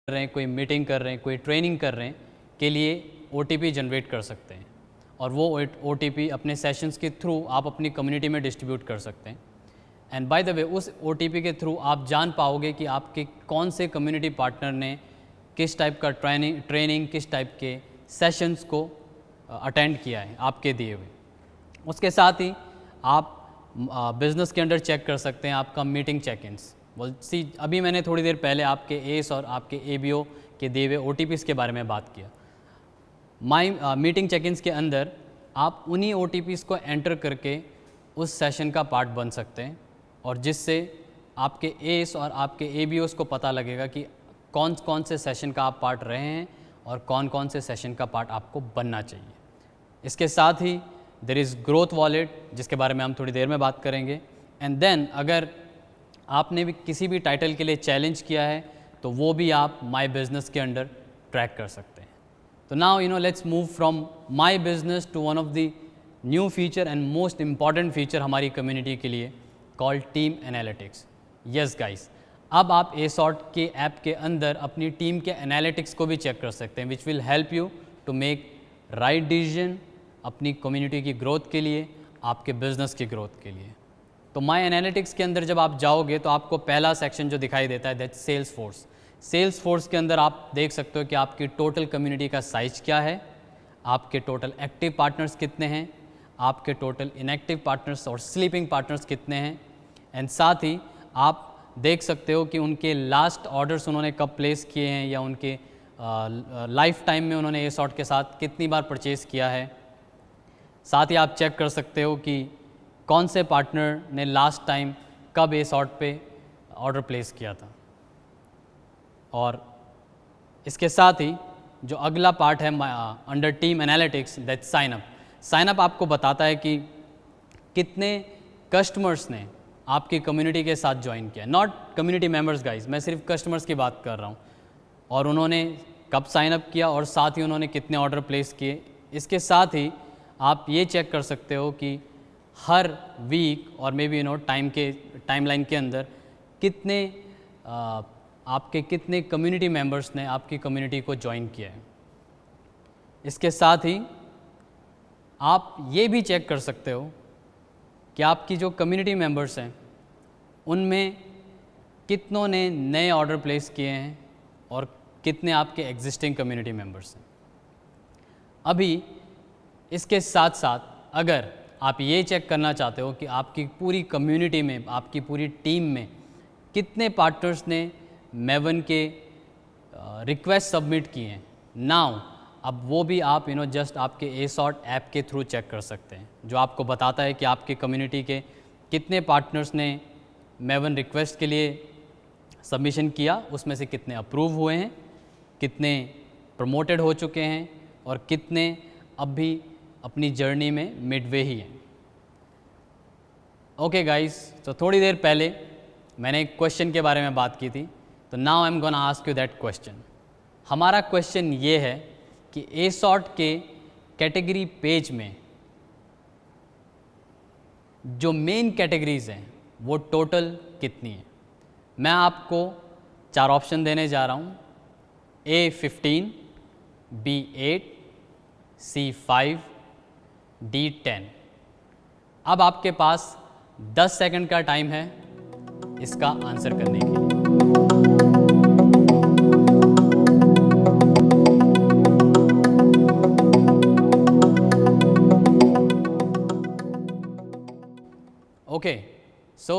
रहे हैं, कोई मीटिंग कर रहे हैं, कोई ट्रेनिंग कर रहे हैं के लिए OTP जनरेट कर सकते हैं और वो OTP अपने सेशंस के थ्रू आप अपनी कम्युनिटी में डिस्ट्रीब्यूट कर सकते हैं। एंड बाय द वे उस OTP के थ्रू आप जान पाओगे कि आपके कौन से कम्युनिटी पार्टनर ने किस टाइप का ट्रेनिंग किस टाइप के सेशंस को अटेंड किया है आपके दिए हुए। उसके साथ ही आप बिज़नेस के अंडर चेक कर सकते हैं आपका मीटिंग चेक इन्स। अभी मैंने थोड़ी देर पहले आपके एस और आपके ABO के दिए हुए OTPs के बारे में बात किया। मीटिंग चेक इन्स के अंदर आप उन्हीं OTPs को एंटर करके उस सेशन का पार्ट बन सकते हैं और जिससे आपके एस और आपके ABOs को पता लगेगा कि कौन कौन से सेशन का आप पार्ट रहे हैं और कौन कौन से सेशन का पार्ट आपको बनना चाहिए। इसके साथ ही देयर इज़ ग्रोथ वॉलेट जिसके बारे में हम थोड़ी देर में बात करेंगे। एंड देन अगर आपने भी किसी भी टाइटल के लिए चैलेंज किया है तो वो भी आप माई बिजनेस के अंडर ट्रैक कर सकते हैं। तो now let's move from my business to one of the new feature and most important feature हमारी कम्युनिटी के लिए called team analytics. Yes guys, अब आप ASOT के ऐप के अंदर अपनी टीम के एनालिटिक्स को भी चेक कर सकते हैं which will help you to make right decision अपनी कम्युनिटी की ग्रोथ के लिए, आपके बिजनेस की ग्रोथ के लिए। तो माई एनालिटिक्स के अंदर जब आप जाओगे तो आपको पहला सेक्शन जो दिखाई देता है that Salesforce. Salesforce के अंदर आप देख सकते हो कि आपकी टोटल कम्युनिटी का साइज क्या है, आपके टोटल एक्टिव पार्टनर्स कितने हैं, आपके टोटल इनएक्टिव पार्टनर्स और स्लीपिंग पार्टनर्स कितने हैं। एंड साथ ही आप देख सकते हो कि उनके लास्ट ऑर्डर्स उन्होंने कब प्लेस किए हैं या उनके लाइफ टाइम में उन्होंने ASOT के साथ कितनी बार परचेज़ किया है। साथ ही आप चेक कर सकते हो कि कौन से पार्टनर ने लास्ट टाइम कब ASOT पे ऑर्डर प्लेस किया था। और इसके साथ ही जो अगला पार्ट है under team analytics that signup. Signup आपको बताता है कि कितने कस्टमर्स ने आपकी कम्युनिटी के साथ ज्वाइन किया, नॉट कम्युनिटी मेंबर्स गाइस, मैं सिर्फ कस्टमर्स की बात कर रहा हूँ, और उन्होंने कब साइनअप किया और साथ ही उन्होंने कितने ऑर्डर प्लेस किए। इसके साथ ही आप ये चेक कर सकते हो कि हर वीक और मे बी टाइमलाइन के अंदर कितने आपके कितने कम्युनिटी मेंबर्स ने आपकी कम्युनिटी को ज्वाइन किया है। इसके साथ ही आप ये भी चेक कर सकते हो कि आपकी जो कम्युनिटी मेंबर्स हैं उनमें कितनों ने नए ऑर्डर प्लेस किए हैं और कितने आपके एग्जिस्टिंग कम्युनिटी मेंबर्स हैं। अभी इसके साथ साथ अगर आप ये चेक करना चाहते हो कि आपकी पूरी कम्युनिटी में, आपकी पूरी टीम में कितने पार्टनर्स ने मेवन के रिक्वेस्ट सबमिट किए हैं, नाउ अब वो भी आप जस्ट आपके ASOT ऐप के थ्रू चेक कर सकते हैं, जो आपको बताता है कि आपके कम्युनिटी के कितने पार्टनर्स ने मेवन रिक्वेस्ट के लिए सबमिशन किया, उसमें से कितने अप्रूव हुए हैं, कितने प्रमोटेड हो चुके हैं और कितने अब भी अपनी जर्नी में मिडवे ही हैं। ओके गाइस, तो थोड़ी देर पहले मैंने एक क्वेश्चन के बारे में बात की थी, तो now I am gonna ask you that question. हमारा क्वेश्चन ये है कि ASOT के कैटेगरी पेज में जो मेन कैटेगरीज हैं वो टोटल कितनी है। मैं आपको 4 ऑप्शन देने जा रहा हूँ, A15, B8, C5, D10। अब आपके पास 10 सेकंड का टाइम है इसका आंसर करने के लिए। ओके, सो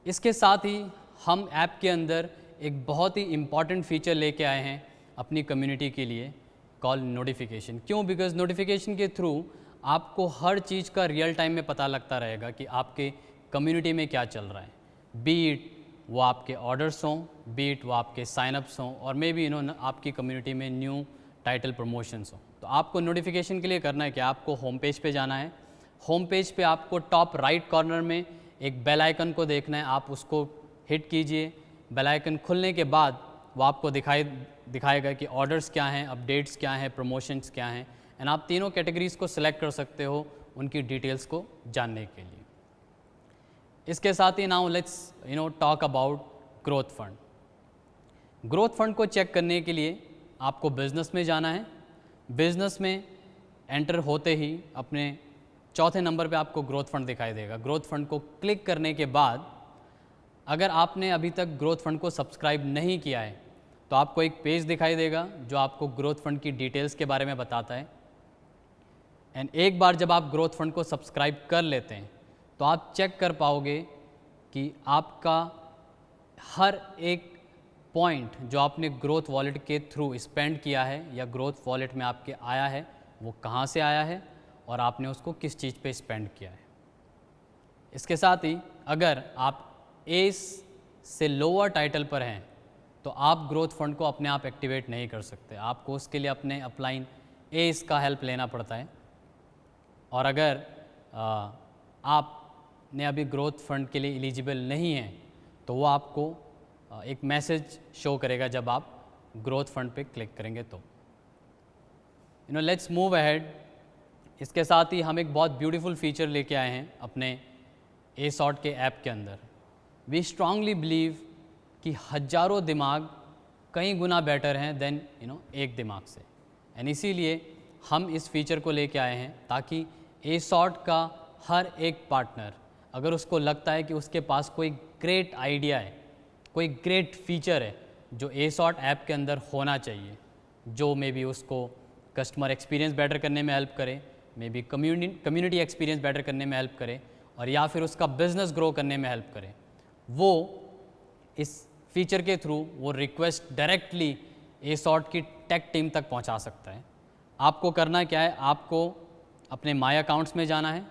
इसके साथ ही हम ऐप के अंदर एक बहुत ही इम्पॉर्टेंट फीचर लेके आए हैं अपनी कम्युनिटी के लिए, कॉल नोटिफिकेशन। क्यों? बिकॉज नोटिफिकेशन के थ्रू आपको हर चीज़ का रियल टाइम में पता लगता रहेगा कि आपके कम्युनिटी में क्या चल रहा है, बीट वो आपके ऑर्डर्स हों, बीट वो आपके साइनअप्स हों, और मे बी आपकी कम्युनिटी में न्यू टाइटल प्रमोशंस हों। तो आपको नोटिफिकेशन के लिए करना है कि आपको होम पेज पे जाना है। होम पेज पे आपको टॉप राइट कॉर्नर में एक बेल आइकन को देखना है, आप उसको हिट कीजिए। बेल आइकन खुलने के बाद वो आपको दिखाएगा कि ऑर्डर्स क्या हैं, अपडेट्स क्या हैं, प्रमोशंस क्या हैं, एंड आप तीनों कैटेगरीज को सिलेक्ट कर सकते हो उनकी डिटेल्स को जानने के लिए। इसके साथ ही now let's talk about growth fund. Growth fund को चेक करने के लिए आपको बिज़नेस में जाना है। बिज़नेस में एंटर होते ही अपने चौथे नंबर पे आपको ग्रोथ फंड दिखाई देगा। ग्रोथ फंड को क्लिक करने के बाद अगर आपने अभी तक ग्रोथ फंड को सब्सक्राइब नहीं किया है तो आपको एक पेज दिखाई देगा जो आपको ग्रोथ फंड की डिटेल्स के बारे में बताता है। एंड एक बार जब आप ग्रोथ फंड को सब्सक्राइब कर लेते हैं तो आप चेक कर पाओगे कि आपका हर एक पॉइंट जो आपने ग्रोथ वॉलेट के थ्रू स्पेंड किया है या ग्रोथ वॉलेट में आपके आया है वो कहाँ से आया है और आपने उसको किस चीज़ पे स्पेंड किया है। इसके साथ ही अगर आप एस से लोअर टाइटल पर हैं तो आप ग्रोथ फंड को अपने आप एक्टिवेट नहीं कर सकते, आपको उसके लिए अपने अपलाइन एस का हेल्प लेना पड़ता है। और अगर आपने अभी ग्रोथ फंड के लिए एलिजिबल नहीं हैं तो वो आपको एक मैसेज शो करेगा जब आप ग्रोथ फंड पे क्लिक करेंगे तो। Let's move ahead. इसके साथ ही हम एक बहुत ब्यूटीफुल फीचर लेके आए हैं अपने एसॉर्ट के ऐप के अंदर। वी स्ट्रांगली बिलीव कि हज़ारों दिमाग कई गुना बेटर हैं देन एक दिमाग से, एंड इसीलिए हम इस फीचर को लेके आए हैं ताकि एसॉर्ट का हर एक पार्टनर अगर उसको लगता है कि उसके पास कोई ग्रेट आइडिया है, कोई ग्रेट फीचर है जो एसॉर्ट ऐप के अंदर होना चाहिए, जो मे बी उसको कस्टमर एक्सपीरियंस बेटर करने में हेल्प करे, may be community experience better करने में हेल्प करे, और या फिर उसका बिजनेस ग्रो करने में हेल्प करे, वो इस फीचर के थ्रू वो रिक्वेस्ट डायरेक्टली एसॉर्ट की टेक टीम तक पहुंचा सकता है। आपको करना क्या है, आपको अपने माई अकाउंट्स में जाना है।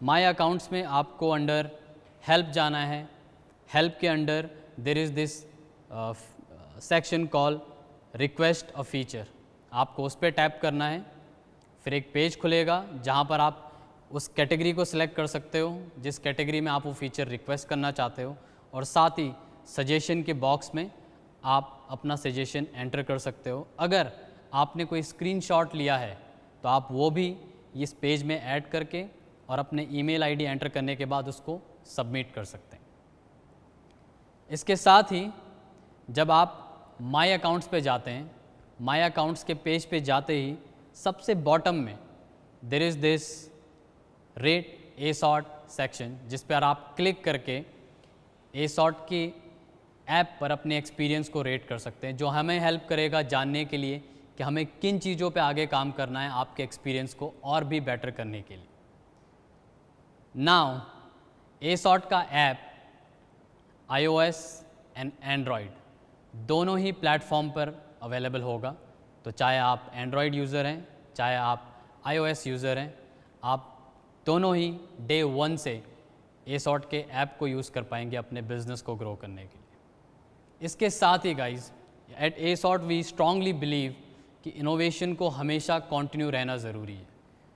माई अकाउंट्स में आपको अंडर हेल्प जाना है। हेल्प के under their is this section call request a feature, आपको उस पर टैप करना है। फिर एक पेज खुलेगा जहाँ पर आप उस कैटेगरी को सिलेक्ट कर सकते हो जिस कैटेगरी में आप वो फीचर रिक्वेस्ट करना चाहते हो, और साथ ही सजेशन के बॉक्स में आप अपना सजेशन एंटर कर सकते हो। अगर आपने कोई स्क्रीनशॉट लिया है तो आप वो भी इस पेज में ऐड करके और अपने ईमेल आईडी एंटर करने के बाद उसको सबमिट कर सकते हैं। इसके साथ ही जब आप माई अकाउंट्स पे जाते हैं, माई अकाउंट्स के पेज पे जाते ही सबसे बॉटम में there is this rate Assort section, जिस पर आप क्लिक करके एसॉर्ट की ऐप पर अपने एक्सपीरियंस को रेट कर सकते हैं, जो हमें हेल्प करेगा जानने के लिए कि हमें किन चीज़ों पे आगे काम करना है आपके एक्सपीरियंस को और भी बेटर करने के लिए। नाउ एसॉर्ट का ऐप iOS एंड एंड्रॉयड दोनों ही प्लेटफॉर्म पर अवेलेबल होगा, तो चाहे आप एंड्रॉयड यूज़र हैं चाहे आप iOS यूज़र हैं, आप दोनों ही डे 1 से एसॉर्ट के ऐप को यूज़ कर पाएंगे अपने बिजनेस को ग्रो करने के लिए। इसके साथ ही guys at Assort we strongly believe कि इनोवेशन को हमेशा कंटिन्यू रहना ज़रूरी है,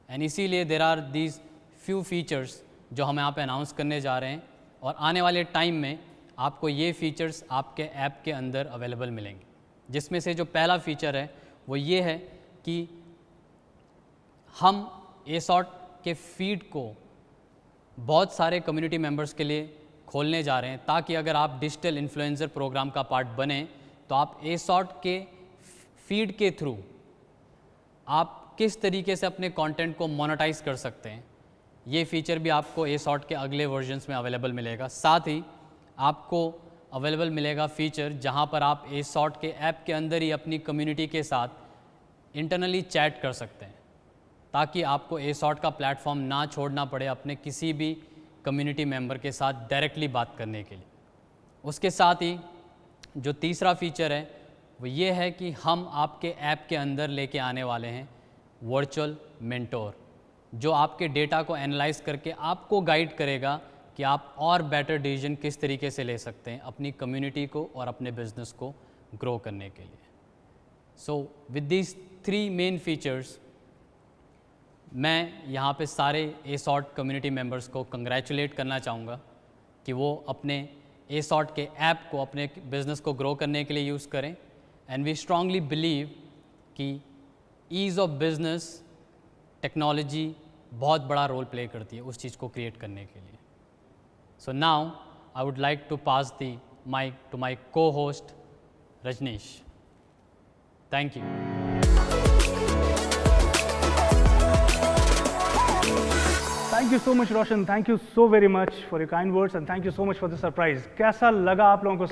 एंड इसीलिए there are these few features जो हम यहाँ पे अनाउंस करने जा रहे हैं, और आने वाले टाइम में आपको ये फीचर्स आपके ऐप के अंदर अवेलेबल मिलेंगे। जिसमें से जो पहला फीचर है वो ये है कि हम एसॉर्ट के फीड को बहुत सारे कम्युनिटी मेंबर्स के लिए खोलने जा रहे हैं, ताकि अगर आप डिजिटल इन्फ्लुएंसर प्रोग्राम का पार्ट बने तो आप एसॉर्ट के फीड के थ्रू आप किस तरीके से अपने कंटेंट को मोनेटाइज कर सकते हैं। ये फीचर भी आपको एसॉर्ट के अगले वर्जन्स में अवेलेबल मिलेगा। साथ ही आपको अवेलेबल मिलेगा फीचर जहां पर आप एसॉर्ट के ऐप के अंदर ही अपनी कम्युनिटी के साथ इंटरनली चैट कर सकते हैं, ताकि आपको एसॉर्ट का प्लेटफॉर्म ना छोड़ना पड़े अपने किसी भी कम्युनिटी मेंबर के साथ डायरेक्टली बात करने के लिए। उसके साथ ही जो तीसरा फीचर है वो ये है कि हम आपके ऐप के अंदर लेके आने वाले हैं वर्चुअल मेंटोर, जो आपके डेटा को एनालाइज करके आपको गाइड करेगा कि आप और बेटर डिसीजन किस तरीके से ले सकते हैं अपनी कम्युनिटी को और अपने बिजनेस को ग्रो करने के लिए। So with these 3 main features मैं यहाँ पे सारे एसॉर्ट कम्युनिटी मेंबर्स को कंग्रेचुलेट करना चाहूँगा कि वो अपने एसॉर्ट के ऐप को अपने बिज़नेस को ग्रो करने के लिए यूज़ करें। एंड वी स्ट्रांगली बिलीव कि ईज़ ऑफ बिज़नेस टेक्नोलॉजी बहुत बड़ा रोल प्ले करती है उस चीज़ को क्रिएट करने के लिए। So now I would like to pass the mic to my co-host Rajneesh. Thank you. Thank you so much Roshan, thank you so very much for your kind words and thank you so much for the surprise. कैसा लगा आप लोगों को